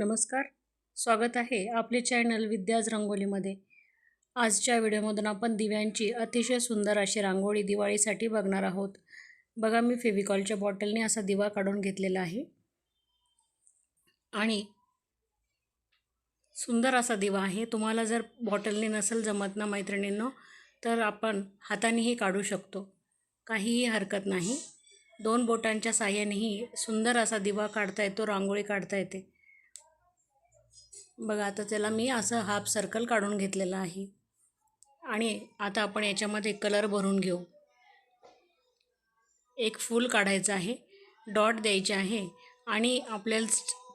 नमस्कार. स्वागत आहे आपले चॅनल विद्याज रंगोलीमध्ये. आजच्या व्हिडिओमधून आपण दिव्यांची अतिशय सुंदर अशी रांगोळी दिवाळीसाठी बघणार आहोत. बघा, मी फेविकॉलच्या बॉटलने असा दिवा काढून घेतलेला आहे आणि सुंदर असा दिवा आहे. तुम्हाला जर बॉटलने नसेल जमत ना मैत्रिणींनो, तर आपण हातानेही काढू शकतो, काहीही हरकत नाही. 2 बोटांच्या साहाय्यानेही सुंदर असा दिवा काढता येतो, रांगोळी काढता येते. बघा, आता त्याला मी असं हाफ सर्कल काढून घेतलेलं आहे आणि आता आपण याच्यामध्ये कलर भरून घेऊ. एक फूल काढायचं आहे, डॉट द्यायचे आहे आणि आपल्याला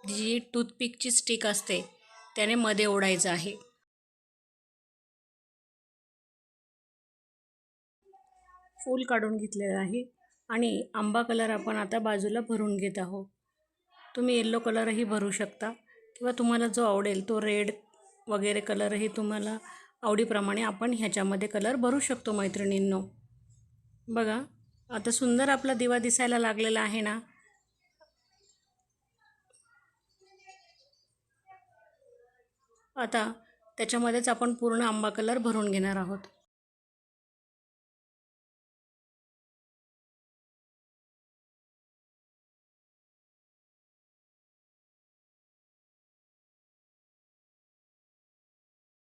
जी टूथपिकची स्टिक असते त्याने मध्ये ओढायचं आहे. फूल काढून घेतलेलं आहे आणि आंबा कलर आपण आता बाजूला भरून घेत आहोत. तुम्ही येलो कलरही भरू शकता किंवा तुम्हाला जो आवडेल तो रेड वगैरे कलरही तुम्हाला आवडीप्रमाणे आपण ह्याच्यामध्ये कलर भरू शकतो मैत्रिणींनो. बघा, आता सुंदर आपला दिवा दिसायला लागलेला आहे ना. आता त्याच्यामध्येच आपण पूर्ण आंबा कलर भरून घेणार आहोत.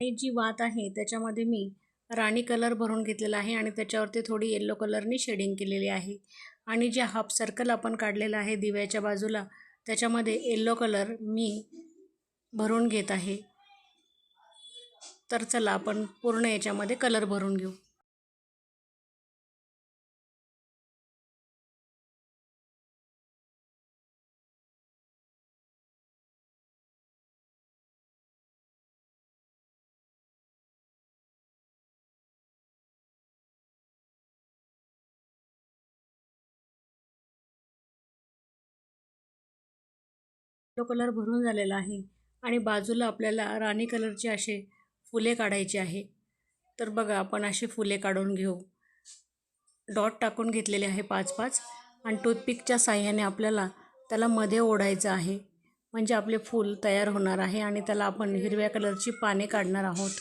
ही जी वात आहे त्याच्यामध्ये मी राणी कलर भरून घेतलेला आहे आणि त्याच्यावरती थोडी येलो कलरनी शेडिंग केलेली आहे. आणि जे हाफ सर्कल आपण काढलेला आहे दिव्याच्या बाजूला, त्याच्यामध्ये येलो कलर मी भरून घेत आहे. तर चला आपण पूर्ण याच्यामध्ये कलर भरून घेऊ. येलो कलर भरून झालेला आहे आणि बाजूला आपल्याला राणी कलरचे असे फुले काढायचे आहे. तर बघा, आपण अशी फुले काढून घेऊ. डॉट टाकून घेतलेले आहे 5-5 आणि टूथपिकच्या साह्याने आपल्याला त्याला मध्ये ओढायचं आहे. म्हणजे आपले फूल तयार होणार आहे आणि त्याला आपण हिरव्या कलरची पाने काढणार आहोत.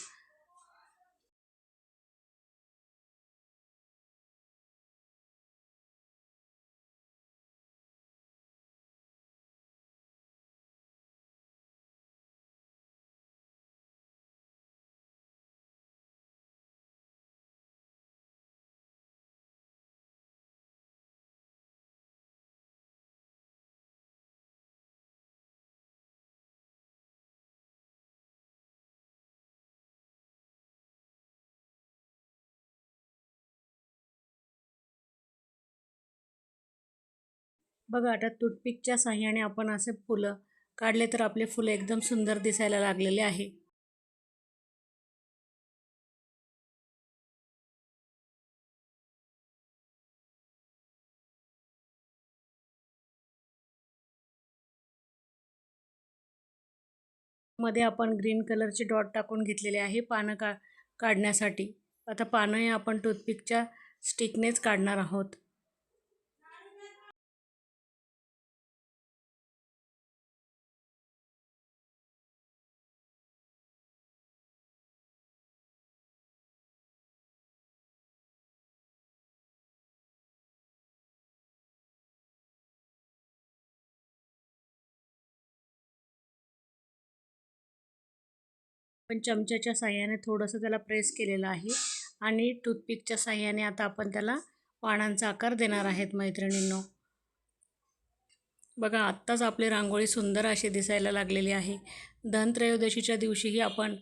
बघा, आता टूथपिकच्या साह्याने आपण असे फुलं काढले तर आपले फुलं एकदम सुंदर दिसायला लागलेले आहे. मध्ये आपण ग्रीन कलरचे डॉट टाकून घेतलेले आहे पानं काढण्यासाठी. आता पानंही आपण टूथपिकच्या स्टिकनेच काढणार आहोत. पण चमच्याच्या साह्याने थोडंसं त्याला प्रेस केलेलं आहे आणि टूथपिकच्या साह्याने आता आपण त्याला पानांचा आकार देणार आहेत मैत्रिणींनो. बघा, आत्ताच आपली रांगोळी सुंदर अशी दिसायला लागलेली आहे. धनत्रयोदशीच्या दिवशीही आपण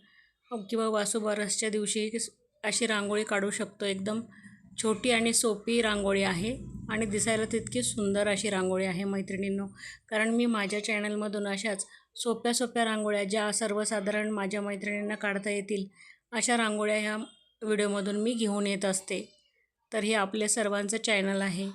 किंवा वासुबारसच्या दिवशीही अशी रांगोळी काढू शकतो. एकदम छोटी आणि सोपी रांगोळी आहे आणि दिसायला तितकी सुंदर अशी रांगोळी आहे मैत्रिणींनो. कारण मी माझ्या चॅनलमधून अशाच सोप्या सोप्या रांगोळ्या ज्या सर्वसाधारण माझ्या मैत्रिणींना काढता येतील अशा रांगोळ्या ह्या व्हिडिओमधून मी घेऊन येत असते. तर हे आपले सर्वांचं चॅनल आहे.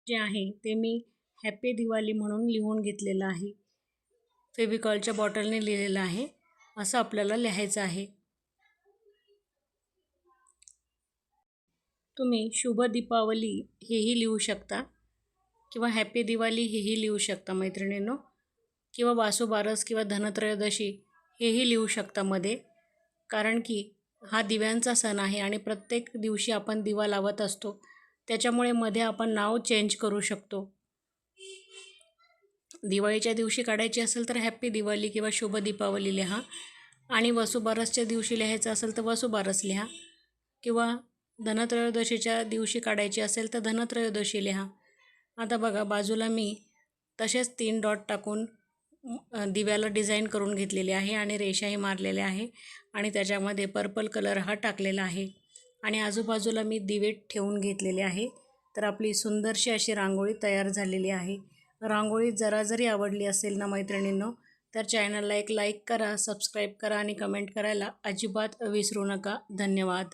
जे आहे ते मी हॅपी दिवाळी म्हणून लिहून घेतलेलं आहे. फेविकॉलच्या बॉटलने लिहिलेलं आहे. असं आपल्याला लिहायचं आहे. तुम्ही शुभ दीपावली हेही लिहू शकता किंवा हॅपी दिवाळी हेही लिहू शकता मैत्रिणींनो, किंवा वासुबारस किंवा धनत्रयोदशी हेही लिहू शकता मध्ये. कारण की हा दिव्यांचा सण आहे आणि प्रत्येक दिवशी आपण दिवा लावत असतो, त्याच्यामुळे मध्ये आपण नाव चेंज करू शकतो. दिवाळीच्या दिवशी काढायची असेल तर हॅपी दिवाळी किंवा शुभ दीपावली लिहा, आणि वसुबारसच्या दिवशी लिहायचं असेल तर वसुबारस लिहा, किंवा धनत्रयोदशीच्या दिवशी काढायची असेल तर धनत्रयोदशी लिहा. आता बघा, बाजूला मी तसेच 3 डॉट टाकून दिव्याला डिझाईन करून घेतलेली आहे आणि रेषाही मारलेल्या आहे आणि त्याच्यामध्ये पर्पल कलर हा टाकलेला आहे आणि आजूबाजूला मी दिवे ठेवून घेतलेले आहे. तर आपली सुंदरशी अशी रांगोळी तयार झालेली आहे. रांगोळी जरा जरी आवडली असेल ना मैत्रिणींनो, तर चॅनलला एक लाईक करा, सबस्क्राईब करा आणि कमेंट करायला अजिबात विसरू नका. धन्यवाद.